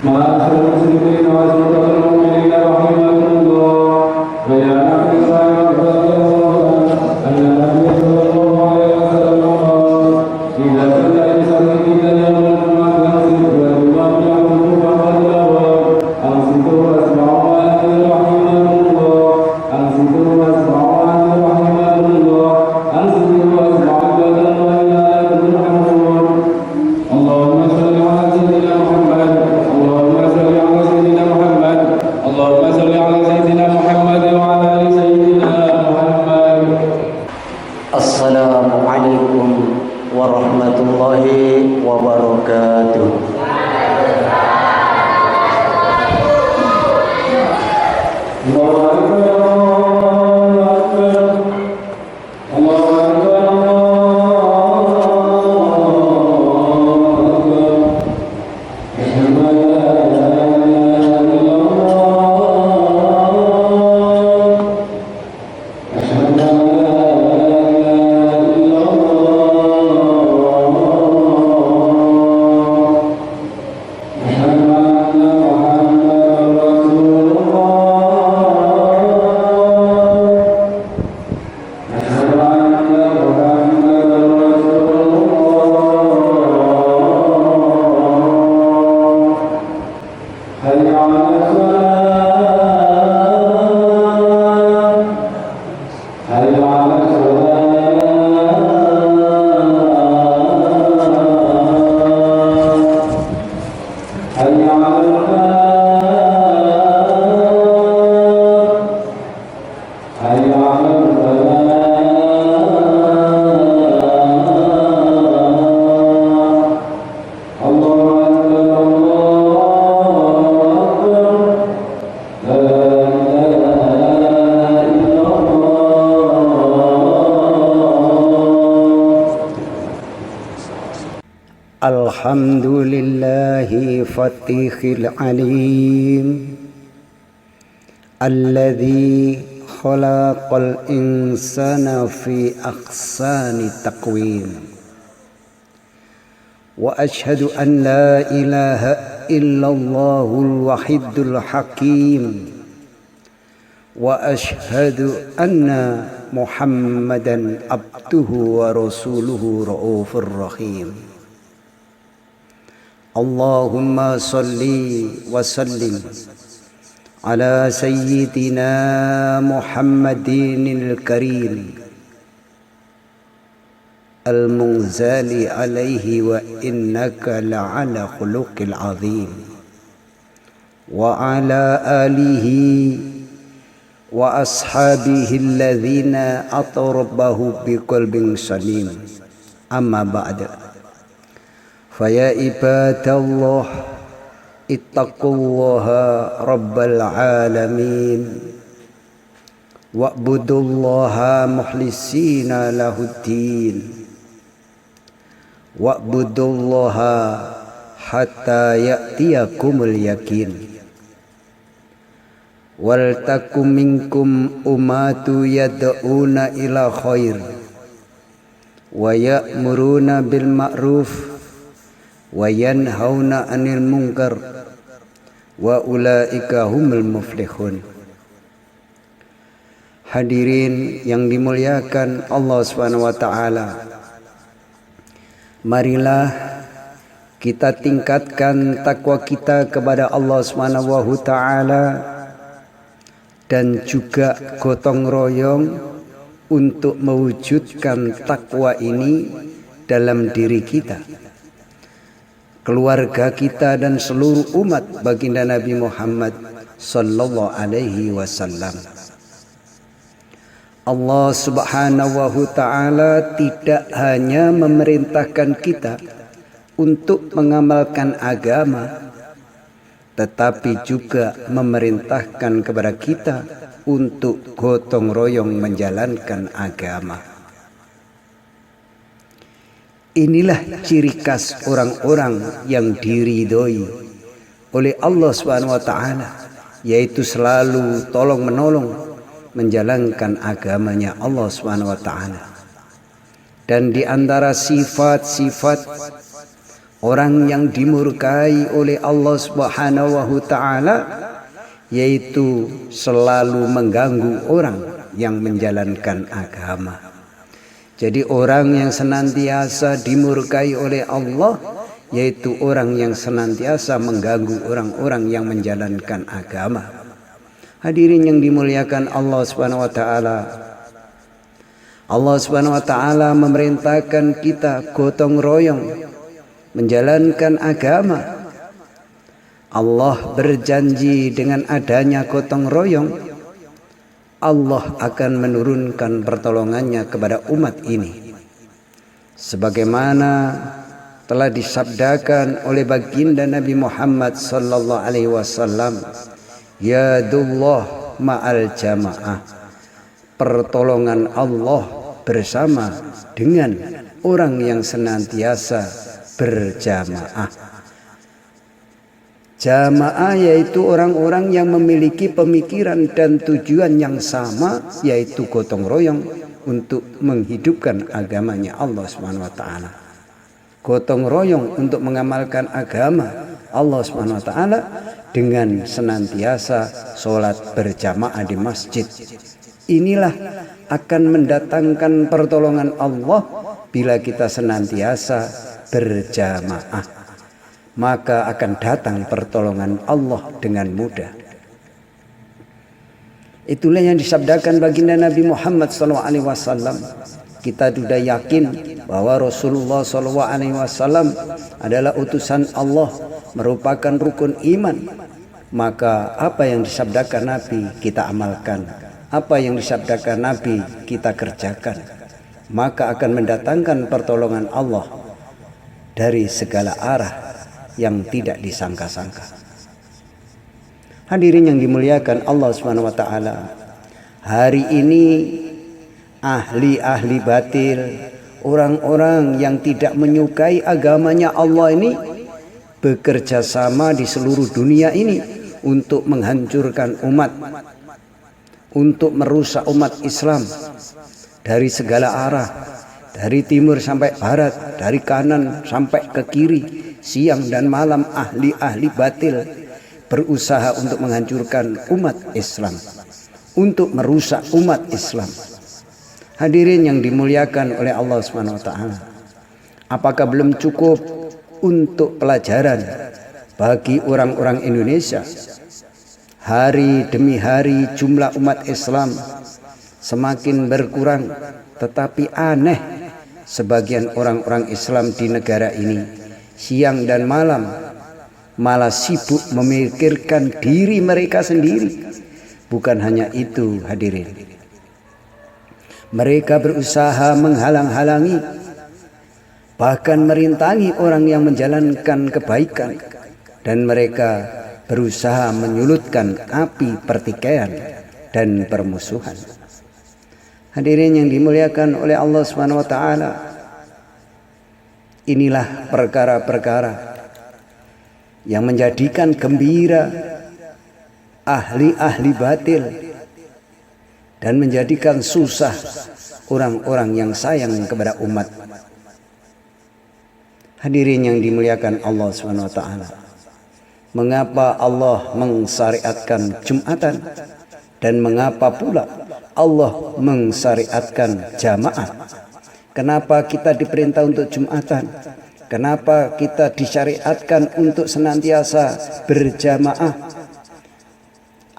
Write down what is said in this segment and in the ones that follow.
معاشر المسلمين وأسرة المؤمنين رحمكم الله فيا نحن رضي الله أن النبي صلى الله عليه وسلم قال إذا صلى بصليك يوم الجمعة أنصت والإمام يخطب فقد روى أنصتوا واسمعوا عني رحمكم الله أنصتوا واسمعوا عني رحمكم الله أنصتوا واسمعوا أبدا وإلا ترحمون اللهم صل على سيدنا محمد اللهم صل على سيدنا محمد اللهم صل على سيدنا محمد وعلى آل سيدنا محمد. السلام عليكم ورحمة الله وبركاته. الحمد لله فتيح العليم الذي خلق الإنسان في أحسن تقويم وأشهد أن لا إله إلا الله الوحيد الحكيم وأشهد أن محمدا عبده ورسوله رؤوف رحيم. اللهم صل وسلم على سيدنا محمد الكريم المنزل عليه وإنك لعلى خلق العظيم وعلى آله وأصحابه الذين أطربه بقلب سليم. أما بعد فيا عباد الله اتقوا الله رب العالمين واعبدوا الله مخلصين له الدين واعبدوا الله حتى يأتيكم اليقين ولتكن منكم أمة يدعون إلى خير ويأمرون بالمعروف وَيَنْهَوْنَ عَنِ الْمُنْكَرِ وَأُولَئِكَ هُمُ الْمُفْلِحُونَ. Hadirin yang dimuliakan Allah Subhanahu wa taala. Marilah kita tingkatkan takwa kita kepada Allah Subhanahu wa taala dan juga gotong royong untuk mewujudkan takwa ini dalam diri kita, keluarga kita dan seluruh umat baginda Nabi Muhammad sallallahu alaihi wasallam. Allah Subhanahu wa taala tidak hanya memerintahkan kita untuk mengamalkan agama, tetapi juga memerintahkan kepada kita untuk gotong royong menjalankan agama. Inilah ciri khas orang-orang yang diridhoi oleh Allah Subhanahu wa taala, yaitu selalu tolong menolong menjalankan agamanya Allah Subhanahu wa taala. Dan di antara sifat-sifat orang yang dimurkai oleh Allah Subhanahu wa taala, yaitu selalu mengganggu orang yang menjalankan agama. Jadi orang yang senantiasa dimurkai oleh Allah, yaitu orang yang senantiasa mengganggu orang-orang yang menjalankan agama. Hadirin yang dimuliakan Allah Subhanahu wa taala. Allah Subhanahu wa taala memerintahkan kita gotong royong menjalankan agama. Allah berjanji dengan adanya gotong royong, Allah akan menurunkan pertolongannya kepada umat ini. Sebagaimana telah disabdakan oleh baginda Nabi Muhammad sallallahu alaihi wasallam, yadullah ma'al jamaah. Pertolongan Allah bersama dengan orang yang senantiasa berjamaah. Jamaah yaitu orang-orang yang memiliki pemikiran dan tujuan yang sama, yaitu gotong royong untuk menghidupkan agamanya Allah Subhanahu wa taala. Gotong royong untuk mengamalkan agama Allah Subhanahu wa taala dengan senantiasa sholat berjamaah di masjid. Inilah akan mendatangkan pertolongan Allah bila kita senantiasa berjamaah. Maka akan datang pertolongan Allah dengan mudah. Itulah yang disabdakan baginda Nabi Muhammad SAW. Kita sudah yakin bahwa Rasulullah SAW adalah utusan Allah, merupakan rukun iman. Maka apa yang disabdakan Nabi kita amalkan, apa yang disabdakan Nabi kita kerjakan. Maka akan mendatangkan pertolongan Allah dari segala arah yang tidak disangka-sangka. Hadirin yang dimuliakan Allah Subhanahu wa taala, hari ini ahli-ahli batil, orang-orang yang tidak menyukai agamanya Allah ini bekerja sama di seluruh dunia ini untuk menghancurkan umat, untuk merusak umat Islam dari segala arah, dari timur sampai barat, dari kanan sampai ke kiri. Siang dan malam ahli-ahli batil berusaha untuk menghancurkan umat Islam, untuk merusak umat Islam. Hadirin yang dimuliakan oleh Allah Subhanahu wa taala, apakah belum cukup untuk pelajaran bagi orang-orang Indonesia? Hari demi hari jumlah umat Islam semakin berkurang, tetapi aneh, sebagian orang-orang Islam di negara ini siang dan malam malah sibuk memikirkan diri mereka sendiri. Bukan hanya itu hadirin, mereka berusaha menghalang-halangi, bahkan merintangi orang yang menjalankan kebaikan, dan mereka berusaha menyulutkan api pertikaian dan permusuhan. Hadirin yang dimuliakan oleh Allah Subhanahu wa taala, inilah perkara-perkara yang menjadikan gembira ahli-ahli batil dan menjadikan susah orang-orang yang sayang kepada umat. Hadirin yang dimuliakan Allah Subhanahu wa taala, mengapa Allah mensyariatkan Jumatan dan mengapa pula Allah mensyariatkan jamaah? Kenapa kita diperintah untuk Jumatan? Kenapa kita disyariatkan untuk senantiasa berjamaah?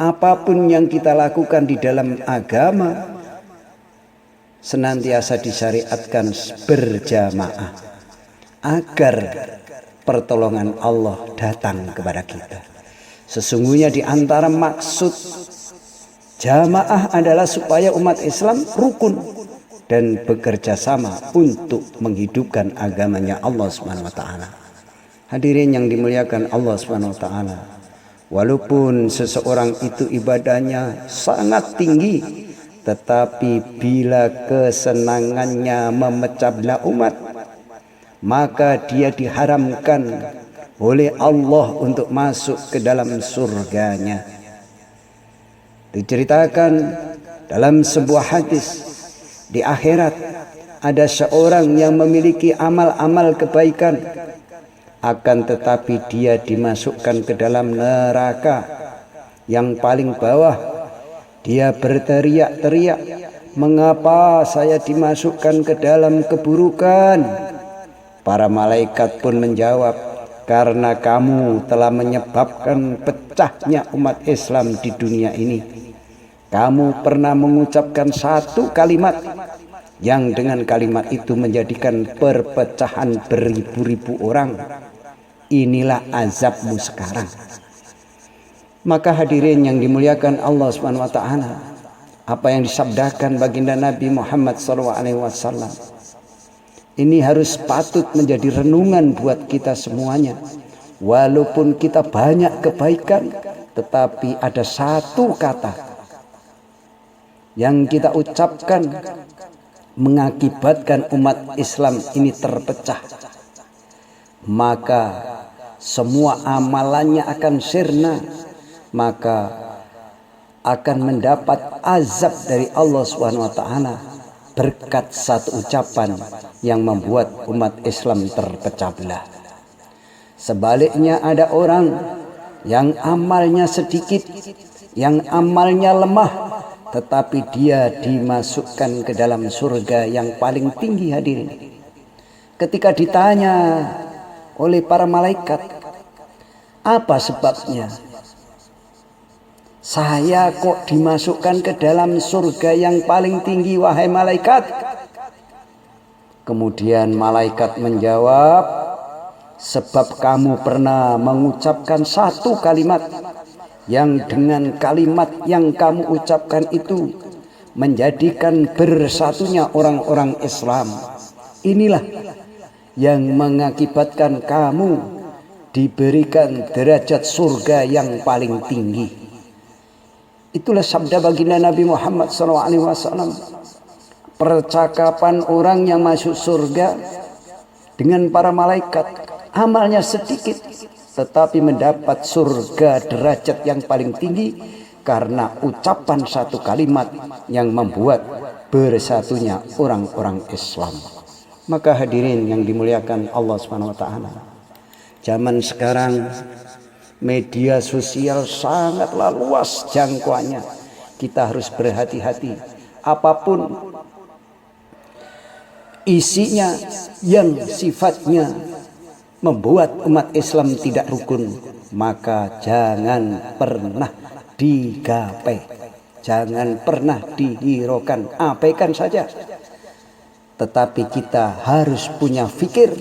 Apapun yang kita lakukan di dalam agama senantiasa disyariatkan berjamaah agar pertolongan Allah datang kepada kita. Sesungguhnya di antara maksud jamaah adalah supaya umat Islam rukun dan bekerja sama untuk menghidupkan agamanya Allah Subhanahu wa taala. Hadirin yang dimuliakan Allah Subhanahu wa taala, walaupun seseorang itu ibadahnya sangat tinggi, tetapi bila kesenangannya memecah belah umat, maka dia diharamkan oleh Allah untuk masuk ke dalam surganya. Diceritakan dalam sebuah hadis, di akhirat ada seorang yang memiliki amal-amal kebaikan, akan tetapi dia dimasukkan ke dalam neraka yang paling bawah. Dia berteriak-teriak, "Mengapa saya dimasukkan ke dalam keburukan?" Para malaikat pun menjawab, "Karena kamu telah menyebabkan pecahnya umat Islam di dunia ini. Kamu pernah mengucapkan satu kalimat yang dengan kalimat itu menjadikan perpecahan beribu-ribu orang. Inilah azabmu sekarang." Maka hadirin yang dimuliakan Allah Subhanahu wa taala, apa yang disabdakan baginda Nabi Muhammad SAW ini harus patut menjadi renungan buat kita semuanya. Walaupun kita banyak kebaikan, tetapi ada satu kata yang kita ucapkan mengakibatkan umat Islam ini terpecah, maka semua amalannya akan sirna, maka akan mendapat azab dari Allah Subhanahu wa taala berkat satu ucapan yang membuat umat Islam terpecah belah. Sebaliknya ada orang yang amalnya sedikit, yang amalnya lemah, tetapi dia dimasukkan ke dalam surga yang paling tinggi. Hadirin, ketika ditanya oleh para malaikat, "Apa sebabnya saya kok dimasukkan ke dalam surga yang paling tinggi, wahai malaikat?" Kemudian malaikat menjawab, "Sebab kamu pernah mengucapkan satu kalimat yang dengan kalimat yang kamu ucapkan itu menjadikan bersatunya orang-orang Islam. Inilah yang mengakibatkan kamu diberikan derajat surga yang paling tinggi." Itulah sabda baginda Nabi Muhammad SAW. Percakapan orang yang masuk surga dengan para malaikat, amalnya sedikit tetapi mendapat surga derajat yang paling tinggi karena ucapan satu kalimat yang membuat bersatunya orang-orang Islam. Maka hadirin yang dimuliakan Allah Subhanahu wa taala, zaman sekarang media sosial sangatlah luas jangkauannya. Kita harus berhati-hati. Apapun isinya yang sifatnya membuat umat Islam tidak rukun, maka jangan pernah digapai, jangan pernah dihiraukan, abaikan saja. Tetapi kita harus punya fikir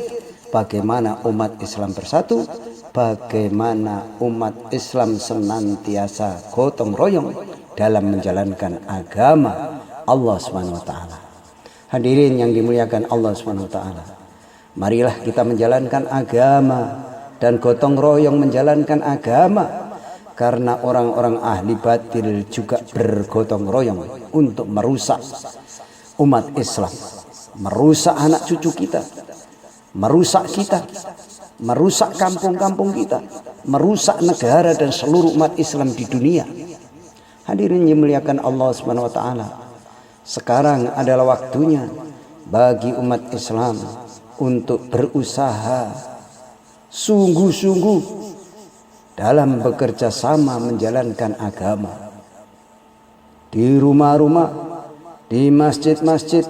bagaimana umat Islam bersatu, bagaimana umat Islam senantiasa gotong royong dalam menjalankan agama Allah Subhanahu wa taala. Hadirin yang dimuliakan Allah Subhanahu wa taala, marilah kita menjalankan agama dan gotong royong menjalankan agama, karena orang-orang ahli batil juga bergotong royong untuk merusak umat Islam, merusak anak cucu kita, merusak kita, merusak kampung-kampung kita, merusak negara dan seluruh umat Islam di dunia. Hadirin yang dimuliakan Allah Subhanahu wa taala, sekarang adalah waktunya bagi umat Islam untuk berusaha sungguh-sungguh dalam bekerja sama menjalankan agama. Di rumah-rumah, di masjid-masjid,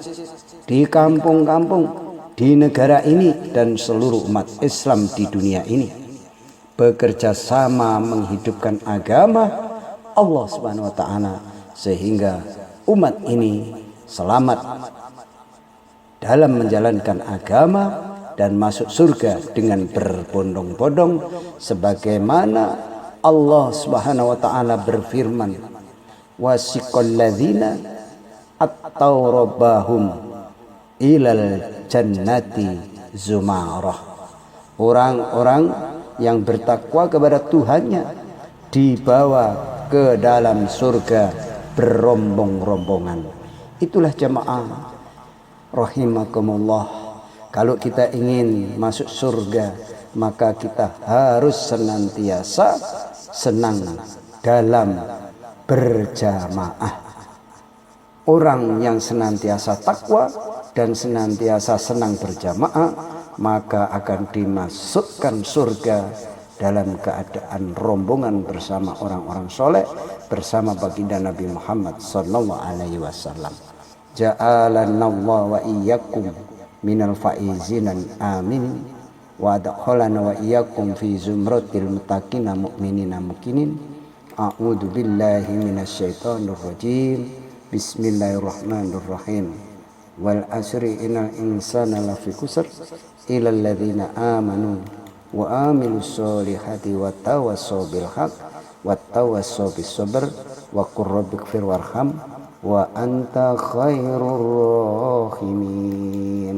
di kampung-kampung, di negara ini dan seluruh umat Islam di dunia ini bekerja sama menghidupkan agama Allah Subhanahu wa taala sehingga umat ini selamat dalam menjalankan agama dan masuk surga dengan berbondong-bondong, sebagaimana Allah Subhanahu wa taala berfirman, "Wasiqal ladzina at-taw rabbahum ilal jannati zumarah." Orang-orang yang bertakwa kepada Tuhannya dibawa ke dalam surga berombong-rombongan. Itulah jamaah rahimakumullah. Kalau kita ingin masuk surga, maka kita harus senantiasa senang dalam berjamaah. Orang yang senantiasa takwa dan senantiasa senang berjamaah, maka akan dimasukkan surga dalam keadaan rombongan bersama orang-orang soleh, bersama baginda Nabi Muhammad sallallahu alaihi wasallam. Ja'alanallahu wa iyyakum minal faizinan amin wa adkhalana wa iyyakum fi zumratil muttaqina mu'minina mukinin. A'udzu billahi minasyaitonir rajim. Bismillahirrahmanirrahim. Wal asri innal insana lafi khusr illal ladzina amanu wa amilus solihati wa tawassaw bil haq wa tawassaw bis sabr wa qur rabbighfir warham wa anta khairur rahimin.